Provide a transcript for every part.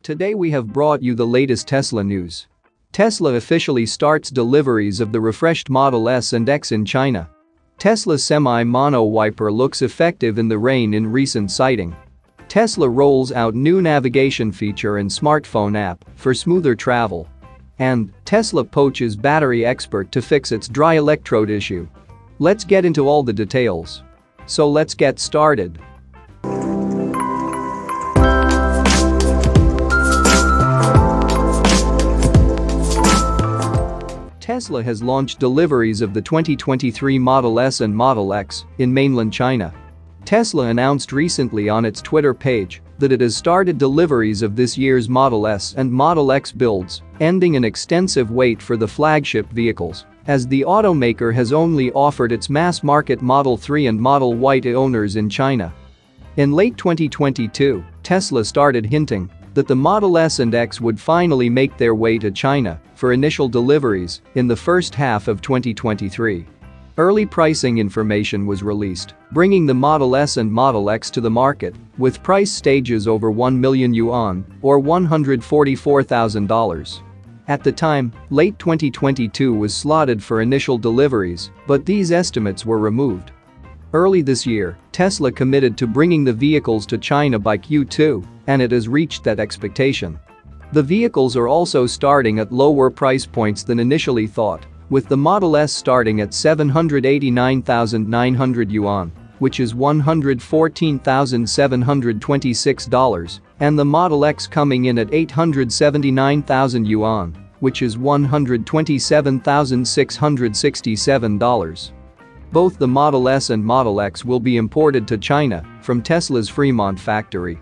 Today we have brought you the latest Tesla news. Tesla officially starts deliveries of the refreshed Model S and X in China. Tesla's semi-mono wiper looks effective in the rain in recent sighting. Tesla rolls out new navigation feature and smartphone app for smoother travel. And Tesla poaches battery expert to fix its dry electrode issue. Let's get into all the details. So let's get started. Tesla has launched deliveries of the 2023 Model S and Model X in mainland China. Tesla announced recently on its Twitter page that it has started deliveries of this year's Model S and Model X builds, ending an extensive wait for the flagship vehicles, as the automaker has only offered its mass-market Model 3 and Model Y to owners in China. In late 2022, Tesla started hinting that the Model S and X would finally make their way to China for initial deliveries in the first half of 2023. Early pricing information was released, bringing the Model S and Model X to the market with price stages over 1 million yuan or $144,000. At the time, late 2022 was slotted for initial deliveries, but these estimates were removed. Early this year, Tesla committed to bringing the vehicles to China by Q2, and it has reached that expectation. The vehicles are also starting at lower price points than initially thought, with the Model S starting at 789,900 yuan, which is $114,726, and the Model X coming in at 879,000 yuan, which is $127,667. Both the Model S and Model X will be imported to China from Tesla's Fremont factory.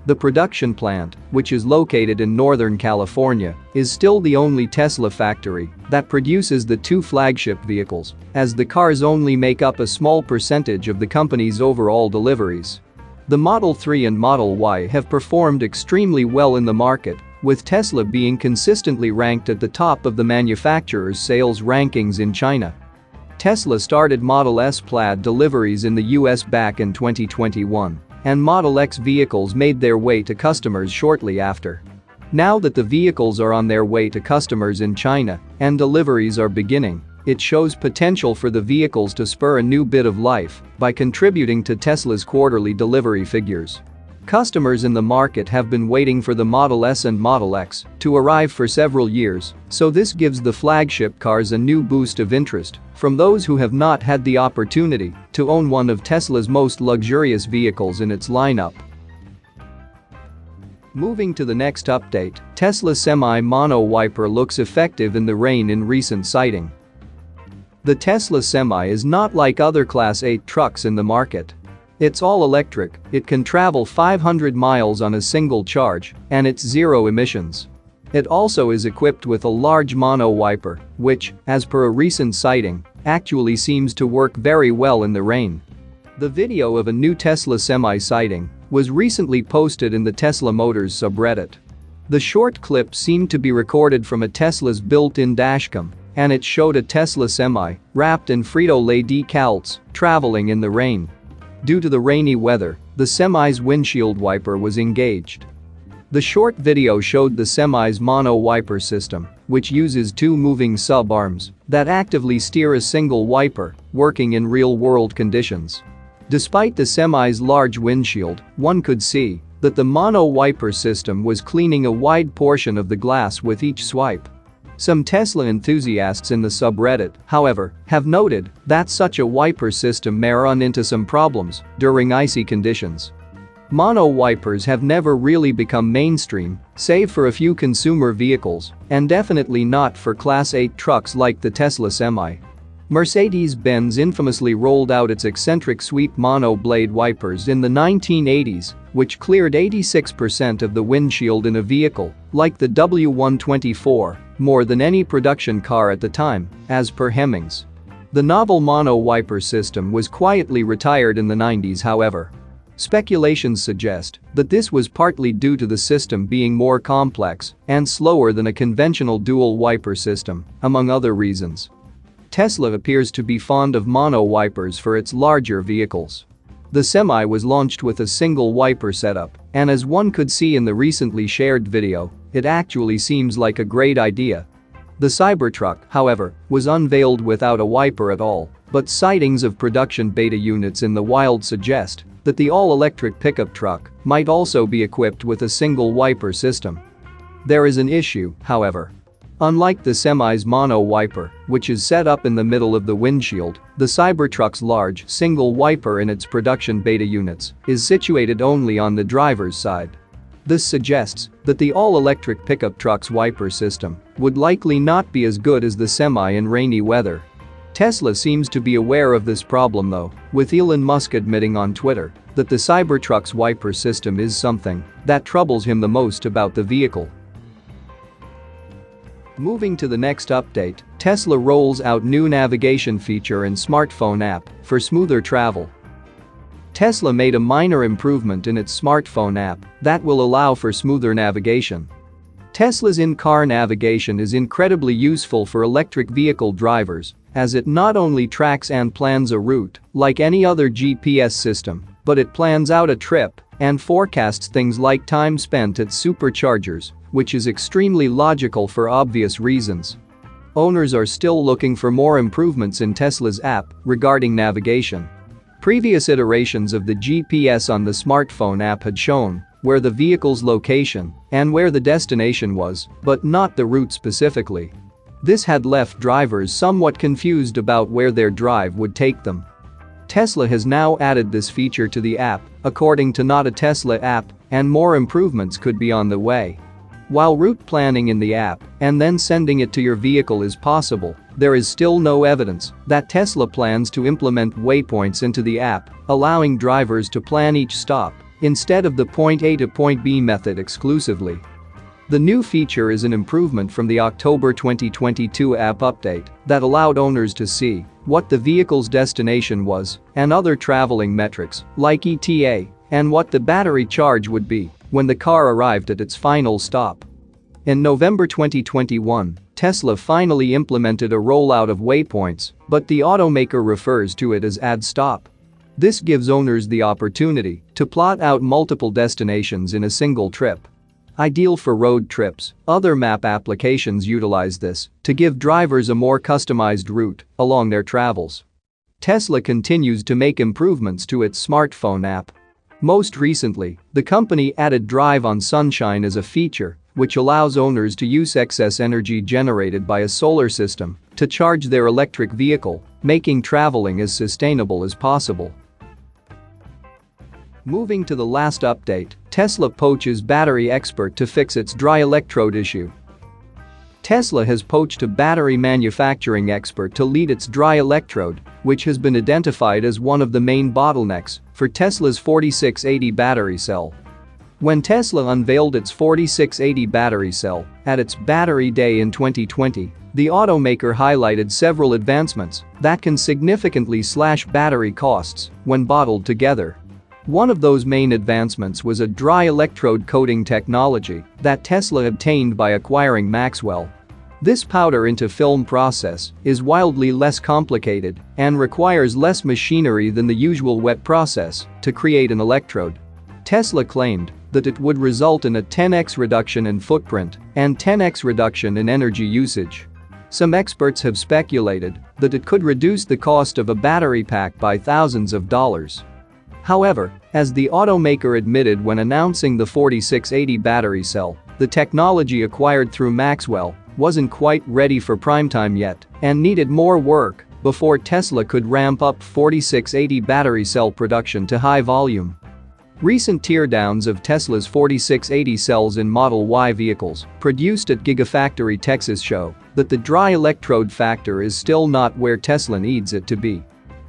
The production plant, which is located in Northern California, is still the only Tesla factory that produces the two flagship vehicles, as the cars only make up a small percentage of the company's overall deliveries. The Model 3 and Model Y have performed extremely well in the market, with Tesla being consistently ranked at the top of the manufacturer's sales rankings in China. Tesla started Model S Plaid deliveries in the US back in 2021, and Model X vehicles made their way to customers shortly after. Now that the vehicles are on their way to customers in China and deliveries are beginning, it shows potential for the vehicles to spur a new bit of life by contributing to Tesla's quarterly delivery figures. Customers in the market have been waiting for the Model S and Model X to arrive for several years, so this gives the flagship cars a new boost of interest from those who have not had the opportunity to own one of Tesla's most luxurious vehicles in its lineup. Moving to the next update, Tesla's semi-mono wiper looks effective in the rain in recent sighting. The Tesla Semi is not like other Class 8 trucks in the market. It's all electric, it can travel 500 miles on a single charge, and it's zero emissions. It also is equipped with a large mono wiper, which, as per a recent sighting, actually seems to work very well in the rain. The video of a new Tesla Semi sighting was recently posted in the Tesla Motors subreddit. The short clip seemed to be recorded from a Tesla's built-in dashcam, and it showed a Tesla Semi wrapped in Frito-Lay decals traveling in the rain. Due to the rainy weather, the Semi's windshield wiper was engaged. The short video showed the Semi's mono wiper system, which uses two moving sub-arms that actively steer a single wiper, working in real-world conditions. Despite the Semi's large windshield, one could see that the mono wiper system was cleaning a wide portion of the glass with each swipe. Some Tesla enthusiasts in the subreddit, however, have noted that such a wiper system may run into some problems during icy conditions. Mono wipers have never really become mainstream, save for a few consumer vehicles, and definitely not for Class 8 trucks like the Tesla Semi. Mercedes-Benz infamously rolled out its eccentric sweep mono blade wipers in the 1980s, which cleared 86% of the windshield in a vehicle like the W124, more than any production car at the time, as per Hemmings. The novel mono wiper system was quietly retired in the 90s, however. Speculations suggest that this was partly due to the system being more complex and slower than a conventional dual wiper system, among other reasons. Tesla appears to be fond of mono wipers for its larger vehicles. The Semi was launched with a single wiper setup And as one could see in the recently shared video, it actually seems like a great idea. The Cybertruck, however, was unveiled without a wiper at all, but sightings of production beta units in the wild suggest that the all-electric pickup truck might also be equipped with a single wiper system. There is an issue, however. Unlike the semi's mono wiper, which is set up in the middle of the windshield, the Cybertruck's large single wiper in its production beta units is situated only on the driver's side. This suggests that the all-electric pickup truck's wiper system would likely not be as good as the semi in rainy weather. Tesla seems to be aware of this problem though, with Elon Musk admitting on Twitter that the Cybertruck's wiper system is something that troubles him the most about the vehicle. Moving to the next update, Tesla rolls out new navigation feature in smartphone app for smoother travel. Tesla made a minor improvement in its smartphone app that will allow for smoother navigation. Tesla's in-car navigation is incredibly useful for electric vehicle drivers, as it not only tracks and plans a route like any other GPS system, but it plans out a trip and forecasts things like time spent at superchargers, which is extremely logical for obvious reasons. Owners are still looking for more improvements in Tesla's app regarding navigation. Previous iterations of the GPS on the smartphone app had shown where the vehicle's location and where the destination was, but not the route specifically. This had left drivers somewhat confused about where their drive would take them. Tesla has now added this feature to the app, according to Not a Tesla app, and more improvements could be on the way. While route planning in the app and then sending it to your vehicle is possible, there is still no evidence that Tesla plans to implement waypoints into the app, allowing drivers to plan each stop instead of the point A to point B method exclusively. The new feature is an improvement from the October 2022 app update that allowed owners to see what the vehicle's destination was and other traveling metrics like ETA and what the battery charge would be when the car arrived at its final stop. In November 2021, Tesla finally implemented a rollout of waypoints, but the automaker refers to it as add stop. This gives owners the opportunity to plot out multiple destinations in a single trip. Ideal for road trips, other map applications utilize this to give drivers a more customized route along their travels. Tesla continues to make improvements to its smartphone app. Most recently, the company added Drive on Sunshine as a feature, which allows owners to use excess energy generated by a solar system to charge their electric vehicle, making traveling as sustainable as possible. Moving to the last update, Tesla poaches battery expert to fix its dry electrode issue. Tesla has poached a battery manufacturing expert to lead its dry electrode, which has been identified as one of the main bottlenecks for Tesla's 4680 battery cell. When Tesla unveiled its 4680 battery cell at its Battery Day in 2020, the automaker highlighted several advancements that can significantly slash battery costs when bottled together. One of those main advancements was a dry electrode coating technology that Tesla obtained by acquiring Maxwell. This powder-into-film process is wildly less complicated and requires less machinery than the usual wet process to create an electrode. Tesla claimed that it would result in a 10x reduction in footprint and 10x reduction in energy usage. Some experts have speculated that it could reduce the cost of a battery pack by thousands of dollars. However, as the automaker admitted when announcing the 4680 battery cell, the technology acquired through Maxwell wasn't quite ready for primetime yet and needed more work before Tesla could ramp up 4680 battery cell production to high volume. Recent teardowns of Tesla's 4680 cells in Model Y vehicles produced at Gigafactory Texas show that the dry electrode factor is still not where Tesla needs it to be.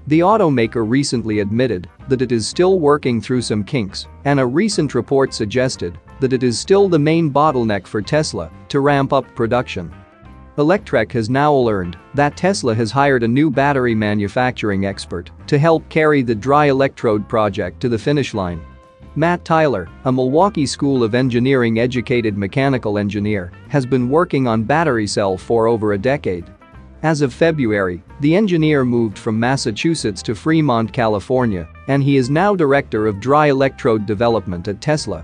The automaker recently admitted that it is still working through some kinks, and a recent report suggested that it is still the main bottleneck for Tesla to ramp up production. Electrek has now learned that Tesla has hired a new battery manufacturing expert to help carry the dry electrode project to the finish line. Matt Tyler, a Milwaukee School of Engineering educated mechanical engineer, has been working on battery cell for over a decade. As of February, the engineer moved from Massachusetts to Fremont, California, and he is now director of dry electrode development at Tesla.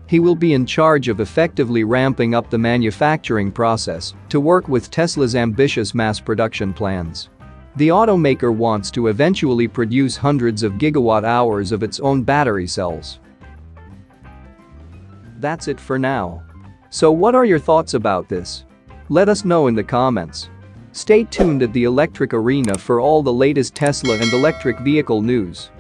He will be in charge of effectively ramping up the manufacturing process to work with Tesla's ambitious mass production plans. The automaker wants to eventually produce hundreds of gigawatt-hours of its own battery cells. That's it for now. So what are your thoughts about this? Let us know in the comments. Stay tuned at the Electric Arena for all the latest Tesla and electric vehicle news.